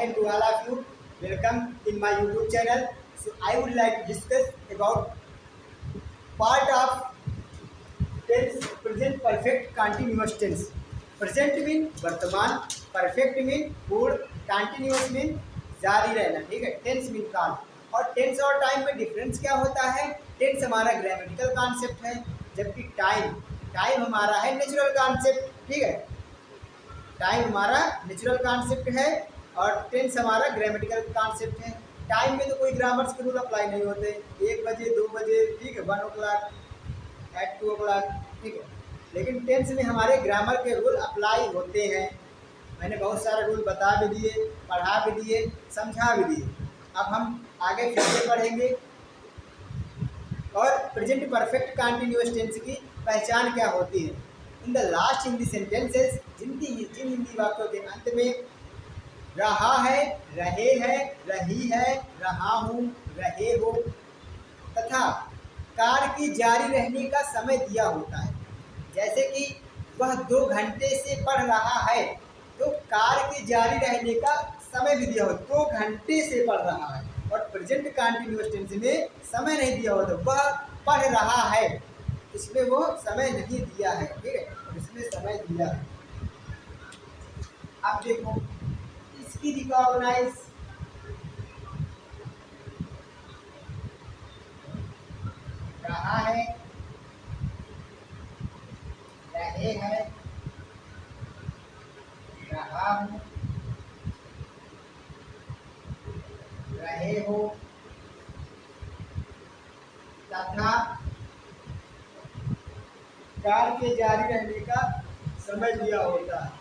and to all of you. Welcome in my YouTube channel. So I would like to discuss about part of tense present perfect continuous tense. Present mean वर्तमान, perfect mean पूर्ण, continuous mean जारी रहना, ठीक है। Tens mean काल। और tense और time में डिफरेंस क्या होता है? टेंस हमारा ग्रामेटिकल कॉन्सेप्ट है, जबकि टाइम टाइम हमारा है नेचुरल कॉन्सेप्ट, ठीक है। टाइम हमारा नेचुरल कॉन्सेप्ट है और टेंस हमारा ग्रामेटिकल कॉन्सेप्ट है। टाइम में तो कोई ग्रामर्स के रूल अप्लाई नहीं होते, 1 बजे 2 बजे, ठीक है, 1 o'clock, एट 2 o'clock, ठीक है। लेकिन टेंस में हमारे ग्रामर के रूल अप्लाई होते हैं। मैंने बहुत सारे रूल बता भी दिए, पढ़ा भी दिए, समझा भी दिए। अब हम आगे फिर से पढ़ेंगे। और प्रेजेंट परफेक्ट कंटिन्यूअस टेंस की पहचान क्या होती है? In the last in the sentences, जिन हिंदी वाक्यों के अंत में रहा है, रहे हैं, रही है, रहा हूँ, रहे हो तथा कार्य की जारी रहने का समय दिया होता है। जैसे कि वह 2 घंटे से पढ़ रहा है, तो कार्य के जारी रहने का समय भी दिया हो, 2 घंटे से पढ़ रहा है। और प्रेजेंट कंटिन्यूअस टेंस में समय नहीं दिया होता, वह पढ़ रहा है, इसमें वो समय नहीं दिया है, ठीक है, इसमें समय दिया है। अब देखो इसकी रिकॉग्नाइज, रहा है, रहे हैं, रहा हूँ, रहे हो तथा कार्य के जारी रहने का समय दिया होता है।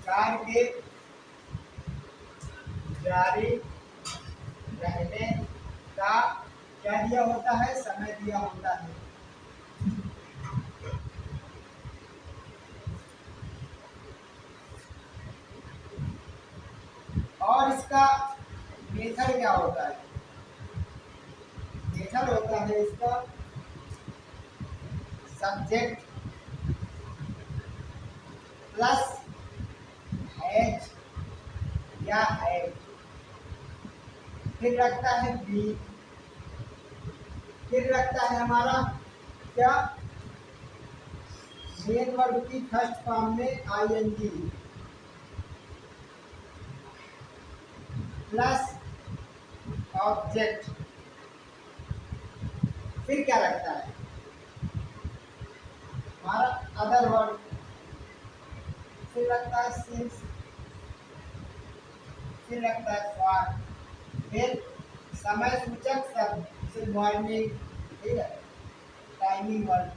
कार्य के जारी रहने का क्या दिया होता है? समय दिया होता है। और इसका मेथड क्या होता है? मेथड होता है इसका सब्जेक्ट प्लस हैज या हैव, फिर रखता है बी, फिर रखता है हमारा क्या? मेन वर्ब की फर्स्ट फॉर्म में आईएनजी प्लस ऑब्जेक्ट, फिर क्या रखता है हमारा? अदर वर्ड, फिर रखता है सिंस, फिर रखता है फॉर, फिर समय सूचक शब्द, जैसे मॉर्निंग, ठीक है, टाइमिंग वर्ड।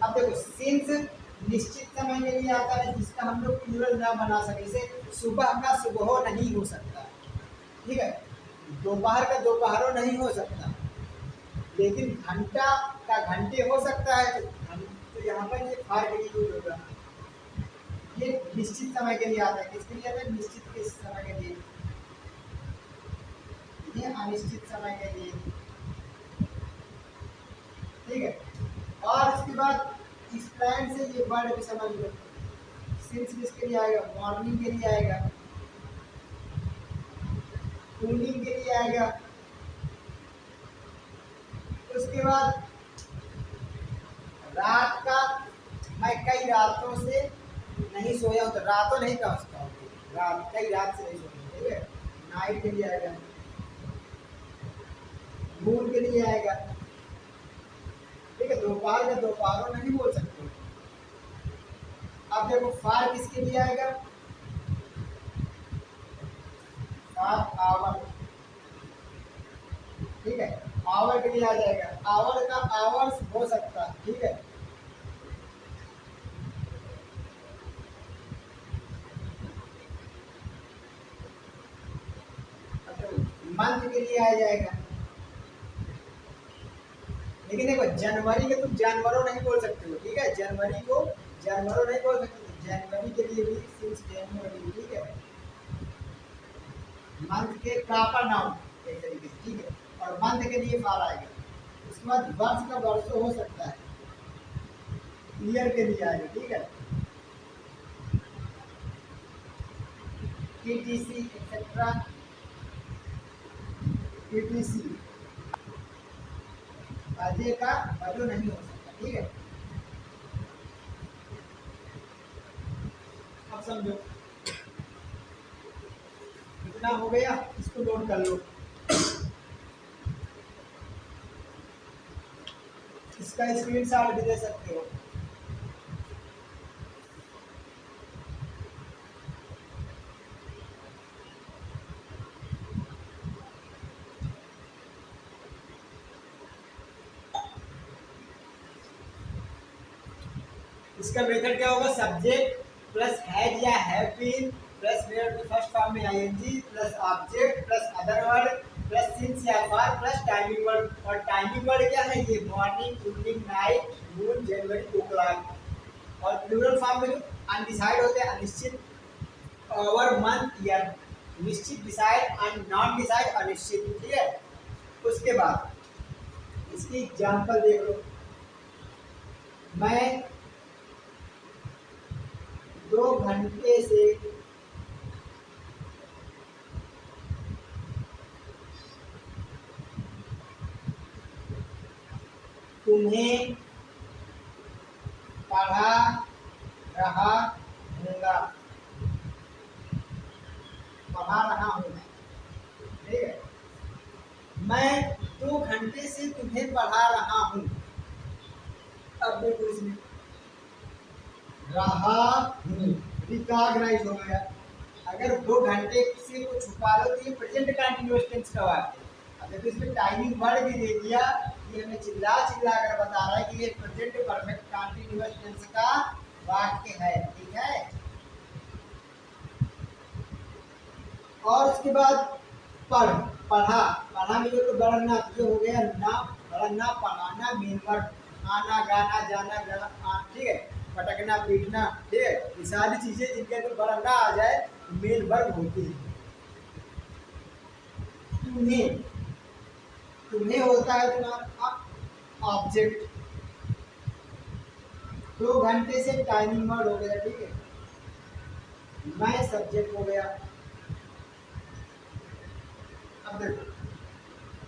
अब देखो सिंस निश्चित समय के लिए आता है, जिसका हम लोग प्लूरल ना बना सके। जैसे सुबह का सुबह नहीं हो सकता, ठीक है, दोपहर का दोपहरों नहीं हो सकता, लेकिन घंटा का घंटे हो सकता है। तो यहाँ पर ये फार के लिए यूज होगा। ये निश्चित समय के लिए आता है, किसके लिए आता है? निश्चित के समय के लिए, ये अनिश्चित समय के लिए, ठीक है। और इसके बाद इस प्लान से ये वर्ड भी समझ लो। सिंस किसके लिए आएगा? मॉर्निंग के लिए आएगा, कूलिंग के लिए आएगा। उसके बाद रात का, मैं कई रातों से नहीं सोया हूँ, तो रातों नहीं कह सकता हूँ, रात, कई रात से नहीं सोया, ठीक है। नाइट के लिए आएगा, मून के लिए आएगा, ठीक है। दोपहर का दोपहरों नहीं बोल सकते। अब देखो फार किसके लिए आएगा? फार आवर, ठीक है, आवर के लिए आ जाएगा। आवर का आवर्स हो सकता है, ठीक है। मंथ के लिए आ जाएगा। लेकिन देखो जनवरी के तुम जानवरों नहीं बोल सकते हो, ठीक है, जनवरी को जानवरों नहीं बोल सकते, जनवरी के लिए भी सिंस जनवरी, ठीक है। मंथ के प्रॉपर नाउन एक तरीके और मंथ के लिए फॉर आएगा। उसके बाद वर्ष का वर्षों हो सकता है, ईयर के लिए आएगा। ठीक है, टीटीसी एक्सेट्रा, टीटीसी अजय का वैल्यू नहीं हो सकता। ठीक है, अब समझो कितना हो गया, इसको नोट कर लो। इसका स्क्रीनशॉट भी दे सकते हो। इसका मेथड क्या होगा, सब्जेक्ट प्लस हैज या हैव बीन प्लस वेयर के फर्स्ट फॉर्म में ING plus object plus other word plus since या फॉर प्लस टाइमिंग वर्ड। और टाइमिंग वर्ड क्या है, ये morning, evening, night, noon, January, o'clock. और प्लूरल फॉर्म में जो अनडिसाइड होते हैं, अनिश्चित, आवर, मंथ, ईयर, निश्चित, डिसाइड, एंड नॉन डिसाइड, अनिश्चित। ठीक है, उसके बाद इसकी एग्जांपल देख लो। मैं 2 घंटे से तुम्हें पढ़ा रहा हूँगा, पढ़ा रहा हूँ मैं। ठीक है, मैं 2 घंटे से तुम्हें पढ़ा रहा हूँ। अब देखो इसमें रहा हूँ रिकॉग्नाइज हो गया। अगर 2 घंटे से को छुपा लो तो ये प्रेजेंट कंटिन्यूअस टेंस का वाक्य है। अब देखो इसमें टाइमिंग वर्ड भी दे दिया, ये हमें चिल्ला चिल्ला कर बता रहा है कि ये प्रेजेंट परफेक्ट कंटिन्यूअस टेंस का वाक्य है। ठीक है, और उसके बाद पढ़, पढ़ा, पढ़ा में जो तो बढ़ना जो हो गया ना, बढ़ना, पढ़ाना, मेन वर्ड, आना, गाना, जाना, गाना। ठीक है, पटकना, पीटना। ठीक है, ये सारी चीजें जिनके अंदर बढ़ना आ जाए मेन वर्ब होती है। तुम्हें, तुम्हें होता है तुम्हारा ऑब्जेक्ट। 2 घंटे से टाइमिंग वर्ड हो गया। ठीक है, मैं सब्जेक्ट हो गया। अब देखो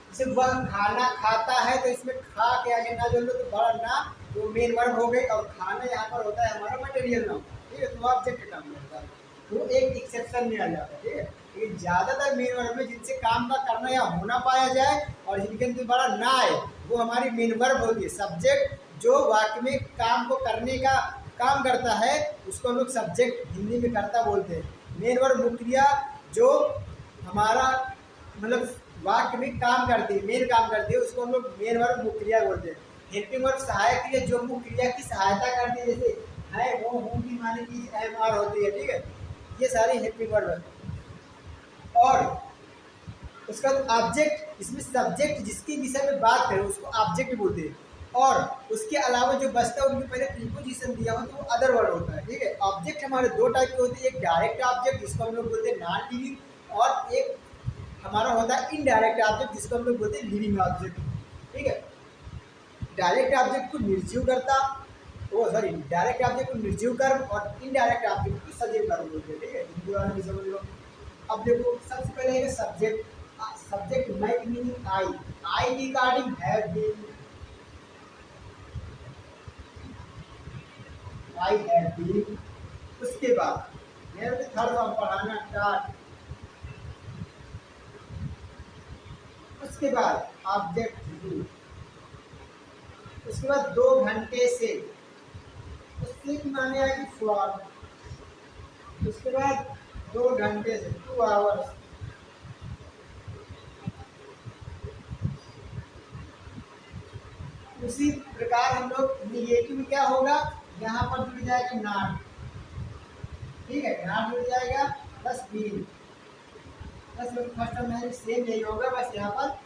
जैसे वह खाना खाता है तो इसमें खा के आगे ना जोड़ लो तो बड़ा ना तो मेन वर्ब हो गई, और खाना यहाँ पर होता है हमारा मटेरियल नाउन। ठीक है, तो ऑब्जेक्ट का काम करता है, तो एक एक्सेप्शन में आ जाता है। ठीक है, लेकिन ज्यादातर मेन वर्ब में जिनसे काम का करना या होना पाया जाए और जिनके अंदर बड़ा ना आए वो हमारी मेन वर्ब होती है। सब्जेक्ट जो वाक्य में काम को करने का काम करता है उसको हम लोग सब्जेक्ट हिंदी में कर्ता बोलते हैं। मेन वर्ब मुख्य क्रिया जो हमारा मतलब वाक्य में काम करती है, मेन काम करती है, उसको हम लोग मेन वर्ब मुख्य क्रिया बोलते हैं। हेल्पिंग वर्ब सहायक क्रिया जो मुख्य क्रिया की सहायता करती है, जैसे है, वो, हूँ की माने की एम आर होती है। ठीक है, ये सारी हेल्पिंग वर्ब है। और उसका ऑब्जेक्ट, इसमें सब्जेक्ट जिसके विषय में बात करें उसको ऑब्जेक्ट बोलते हैं, और उसके अलावा जो बचता है उनके पहले प्रीपोजिशन दिया हो तो वो अदर वर्ड होता है। ठीक है, ऑब्जेक्ट हमारे 2 टाइप के होते हैं, एक डायरेक्ट ऑब्जेक्ट जिसको हम लोग बोलते हैं नॉन लिविंग, और एक हमारा होता है इनडायरेक्ट ऑब्जेक्ट जिसको हम लोग बोलते हैं लिविंग ऑब्जेक्ट। ठीक है, डायरेक्ट ऑब्जेक्ट को निर्जीव करता, वो सॉरी डायरेक्ट ऑब्जेक्ट को निर्जीव कर्म और इनडायरेक्ट ऑब्जेक्ट को सजीव कर्म बोलते हैं। ठीक है, हिंदी वाले भी समझ लो। अब देखो सबसे पहले है सब्जेक्ट। सब्जेक्ट मैं meaning I regarding have been, I have been. उसके बाद थर्ड फॉर्म पढ़ाना स्टार्ट। उसके बाद ऑब्जेक्ट यू। उसके बाद 2 घंटे से, उससे माने आएगी फॉर। उसके बाद 2 घंटे से 2 आवर्स। उसी प्रकार हम लोग निगेटिव में क्या होगा, यहाँ पर जुड़ जाएगा नॉट। ठीक है, नॉट जुड़ जाएगा प्लस बीन, प्लस फर्स्ट में सेम यही होगा, बस यहाँ पर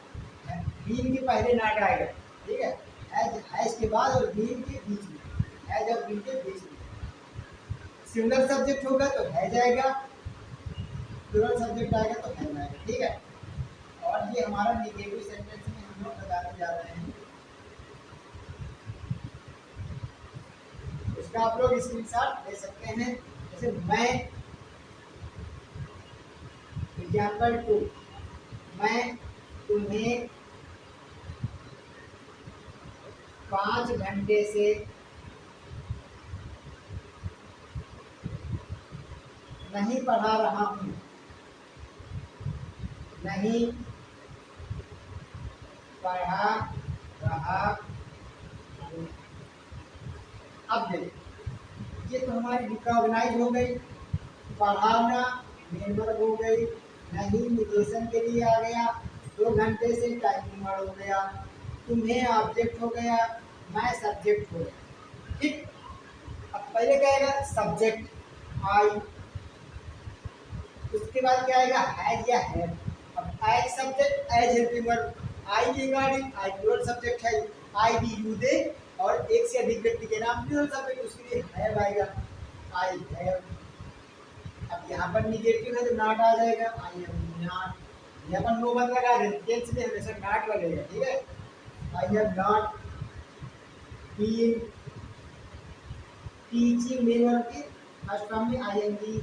बीन के पहले नॉट आएगा। ठीक है, एज के बाद और बीन के बीच में, एज और बीन के बीच में। सिंगल सब्जेक्ट होगा तो है जाएगा, प्लूरल सब्जेक्ट आएगा तो है आएगा। ठीक है, और ये हमारा नेगेटिव सेंटेंस बताने जा रहे हैं, उसका आप लोग स्क्रीनशॉट ले सकते हैं। जैसे मैं एग्जाम्पल 2, मैं तुम्हें 5 घंटे से नहीं पढ़ा रहा हूँ, नहीं पढ़ा रहा हूँ। अब देखो, ये तो हमारी रिकॉग्नाइज हो गई, पढ़ाना मेन वर्ब हो गई, नहीं निगेशन के लिए आ गया, 2 घंटे से टाइमिंग वर्ड हो गया, तुम्हें ऑब्जेक्ट हो गया, मैं सब्जेक्ट हो गया। ठीक, अब पहले क्या आएगा सब्जेक्ट आई, उसके बाद क्या आएगा हैज या हैव। अब as subject as helping verb, I के रिगार्डिंग आई प्लूरल सब्जेक्ट है, आई वी यू दे, और एक से अधिक व्यक्ति के नाम प्लूरल सब्जेक्ट, उसके लिए हैव आएगा, आई हैव। अब यहाँ पर निगेटिव है तो नॉट आ जाएगा, आई हैव नॉट। यहाँ पर नो मत लगा दें, टेंस में हमेशा नॉट लगेगा, ठीक है। I have not been teaching main verb की फर्स्ट फॉर्म में आई एन जी,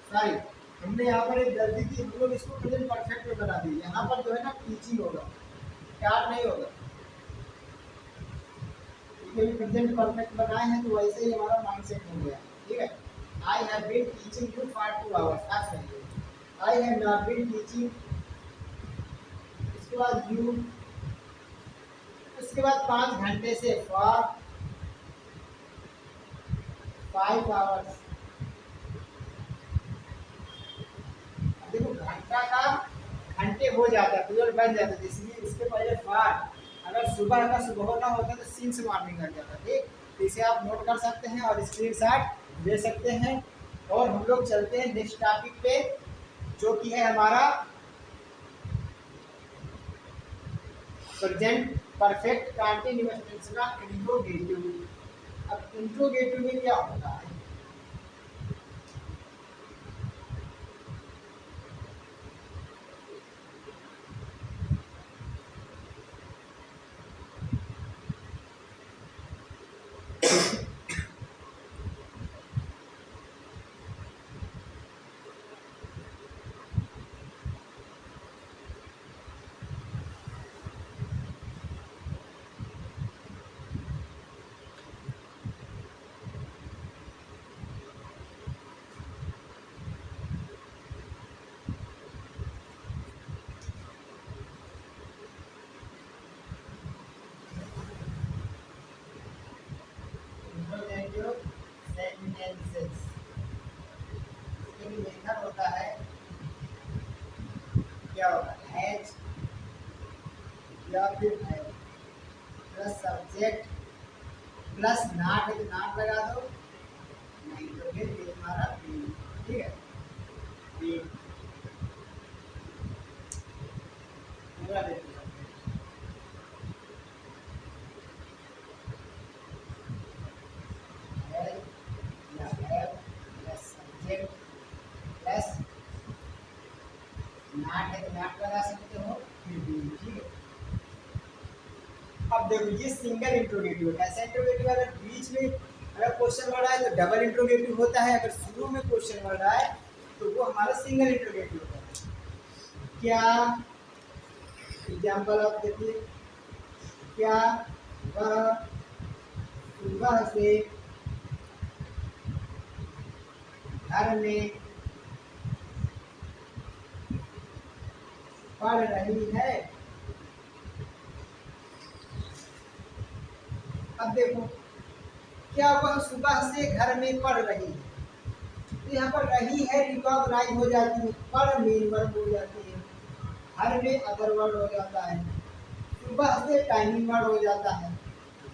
सॉरी हमने यहाँ पर एक गलती की, हम लोग इसको प्रेजेंट परफेक्ट में बना दिए, यहाँ पर जो है ना टीचिंग होगा, स्टार्ट नहीं होगा, क्योंकि प्रेजेंट परफेक्ट बनाए हैं तो वैसे ही हमारा माइंडसेट हो गया, ठीक है। I have been teaching you for 2 hours, आप सही है। I have not been teaching, इसके बाद यू, उसके बाद 5 घंटे से फॉर 5 आवर्स। देखो घंटा का घंटे हो जाता है, प्लूरल बन जाता है, इसलिए इसके पहले फॉर, अगर सुबह का सुबह होना होता तो सिंस मॉर्निंग लग जाता, ठीक। तो इसे आप नोट कर सकते हैं और स्क्रीनशॉट ले सकते हैं। और हम लोग चलते हैं नेक्स्ट टॉपिक पे, जो कि है हमारा प्रेजेंट परफेक्ट कंटीन्यूअस टेंस का इंट्रोगेटिव। अब इंट्रोगेटिव में क्या होता है, सेंटेंसेस इसके लिए मेथड होता है, क्या होगा हैज या फिर है प्लस सब्जेक्ट प्लस नॉट है तो नॉट लगा दो, नहीं तो फिर ये हमारा बी, ठीक है। बी पूरा देखो, नाट है तो नाट लगा सकते हो, फिर भी, ठीक है। अब देखो ये सिंगल इंट्रोगेटिव है, ऐसा इंट्रोगेटिव अगर बीच में अगर क्वेश्चन वर्ड आए तो डबल इंट्रोगेटिव होता है, अगर शुरू में क्वेश्चन वर्ड आए तो वो हमारा सिंगल इंट्रोगेटिव होता है। क्या एग्जाम्पल आप देखिए, क्या वह सुबह से घर में पढ़ रही है। अब देखो क्या वह सुबह से घर में पढ़ रही है, तो यहाँ पर रही है रिकॉग्नाइज हो जाती है, पढ़ मेन वर्ब हो जाती है, घर में अदर वर्ड हो जाता है, सुबह से टाइमिंग वर्ड हो जाता है,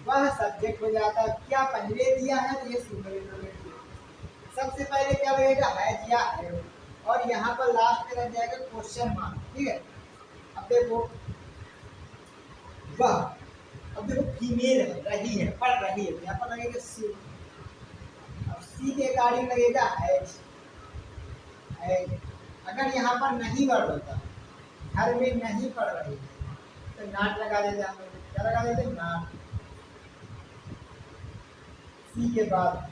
वह सब्जेक्ट हो जाता है। क्या पहले दिया है तो ये सिंगल इंट्रोगेटिव, सबसे पहले क्या लगेगा हैज या हैव, और यहाँ पर लास्ट में लग जाएगा क्वेश्चन मार्क, ठीक है। अब देखो वह, अब देखो फीमेल है, रही है, पढ़ रही है, यहाँ पर लगेगा सी, अब सी के अकॉर्डिंग लगेगा हैज। अगर यहाँ पर नहीं वर्ड होता घर में नहीं पढ़ रही है, तो नॉट लगा देते हम लोग। क्या लगा देते? नॉट। सी के बाद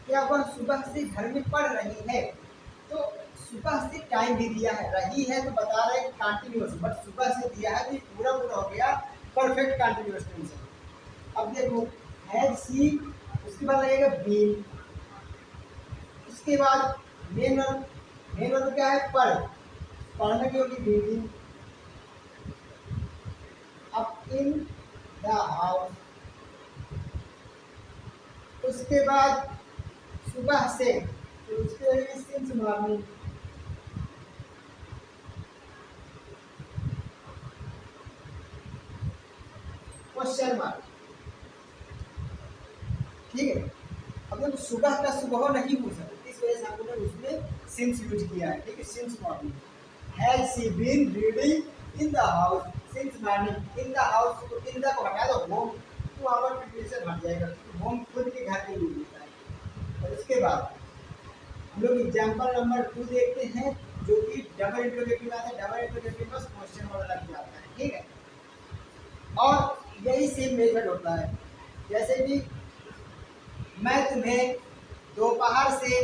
क्या वह सुबह से घर में पढ़ रही है, तो सुबह से टाइम भी दिया है, रही है तो बता रहे हैं कंटिन्यूअस, बट सुबह से दिया है तो पूरा पूरा हो गया परफेक्ट कंटिन्यूअस टेंस। अब देखो हैज सी, उसके बाद लगेगा बीन, उसके बाद मेन वर्ब क्या है? पढ़, पढ़ने की होगी रीडिंग। अब इन द हाउस, उसके बाद सुबह से, तो उसके लिए सिंस मॉर्निंग। क्वेश्चन मार्क, ठीक है। अब देखो सुबह का सुबह नहीं हो सकता, इस वजह से हम लोगों ने उसमें सिंस यूज किया है, ठीक है। Since morning. Has she been reading in the house since morning. In the house को, इन द को हटा दो, होम तो आवर प्रिपरेशन हट जाएगा, होम खुद के घर के लिए होता है। और उसके बाद हम लोग एग्जाम्पल नंबर 2 देखते हैं, जो कि डबल इंटरोगेटिव आता है। डबल इंटरोगेटिव बस क्वेश्चन वर्ड लग जाता है, ठीक है। और यही सेम मेथड होता है, जैसे कि मैं तुम्हें दोपहर से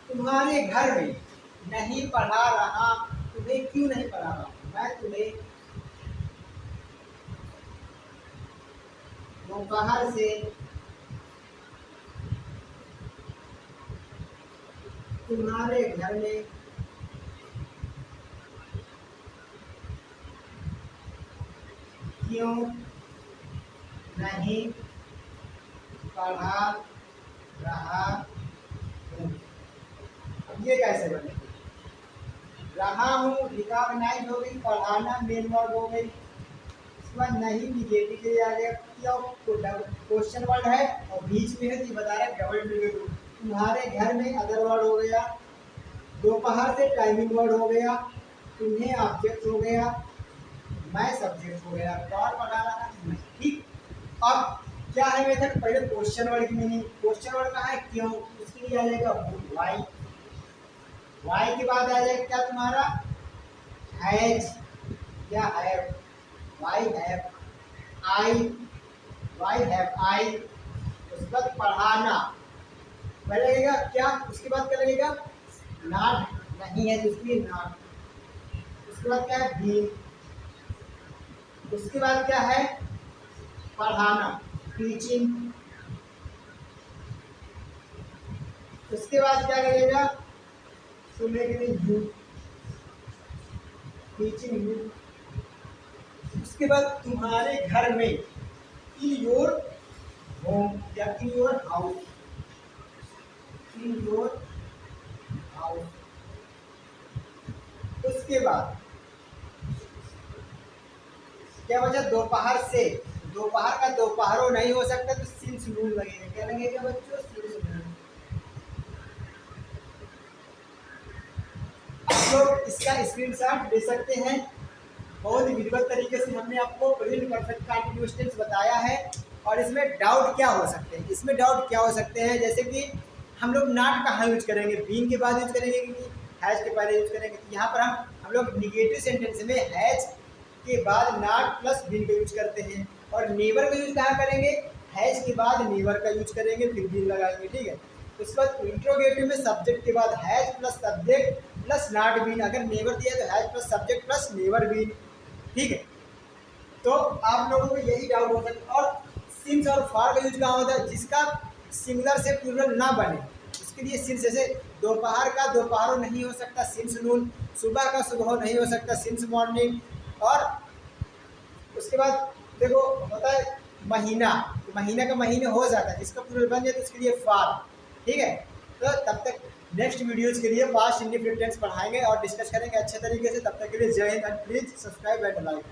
तुम्हारे घर में नहीं पढ़ा रहा, तुम्हें क्यों नहीं पढ़ा रहा? मैं तुम्हें दोपहर से तुम्हारे घर में क्यों नहीं पढ़ा रहा हूँ। अब ये कैसे बनेगी? रहा हूँ रिकॉग्नाइज हो गई, पढ़ाना मेन वर्ड हो गई, उसके बाद नहीं निगेटिव के लिए आ गया, क्वेश्चन वर्ड है और बीच में है, तो बता रहा है डबल इंटरोगेटिव। तुम्हारे घर में अदर वर्ड हो गया, दोपहर से टाइमिंग वर्ड हो गया, तुम्हें ऑब्जेक्ट हो गया, मैं सब्जेक्ट हो गया, और पढ़ा रहा नहीं, ठीक। अब क्या है मेथड? पहले क्वेश्चन वर्ड की मीनिंग, क्वेश्चन वर्ड कहाँ है? क्यों, उसके लिए आ जाएगा वाई। वाई के बाद आ जाएगा क्या तुम्हारा? हैज या have, why have I, why have I. उसके बाद पढ़ाना पहले लगेगा क्या, उसके बाद क्या लगेगा? नॉट, नहीं है तो उसके लिए नॉट। उसके बाद क्या है? भी। उसके बाद क्या है? पढ़ाना, टीचिंग। उसके बाद क्या लगेगा? सुनने के लिए यू, टीचिंग यू। उसके बाद तुम्हारे घर में, इन योर होम या in your house, in your house. उसके बाद क्या बचा? दोपहर से, दोपहर का दोपहरों नहीं हो सकता तो सिंस नून लगेगा। क्या लगेगा बच्चों? सिंस नून। आप लोग इसका स्क्रीनशॉट ले सकते हैं, बहुत ही विधिवत तरीके से हमने आपको प्रेजेंट परफेक्ट कंटीन्यूअस टेंस बताया है। और इसमें डाउट क्या हो सकते हैं? इसमें डाउट क्या हो सकते हैं, जैसे कि हम लोग नॉट कहाँ यूज करेंगे? बीन के बाद यूज करेंगे कि हैज के पहले यूज करेंगे? तो यहाँ पर हम लोग निगेटिव सेंटेंस में हैज के बाद नॉट प्लस बीन का यूज करते हैं। और नेवर का यूज कहाँ करेंगे? हैज के बाद नेवर का यूज करेंगे, फिर बीन लगाएंगे, ठीक है। उसके बाद इंट्रोगेटिव में सब्जेक्ट के बाद has plus subject plus not been, अगर नेवर दिया तो has plus subject plus never been, ठीक है। तो आप लोगों को यही डाउट हो सकता है। और सिंस और फॉर का यूज कहाँ होता है? जिसका सिंगुलर से प्लूरल ना बने, उसके लिए सिंस। जैसे दोपहर का दोपहरों नहीं हो सकता, सिंस नून। सुबह का सुबह नहीं हो सकता, सिंस मॉर्निंग। और उसके बाद देखो होता है महीना, तो महीना का महीने हो जाता है, जिसका प्लूरल बन जाए तो उसके लिए फॉर, ठीक है। तो तब तक नेक्स्ट वीडियोज़ के लिए पास्ट इंडिफिनिट टेंस पढ़ाएंगे और डिस्कस करेंगे अच्छे तरीके से। तब तक के लिए जय Hind and please subscribe and like.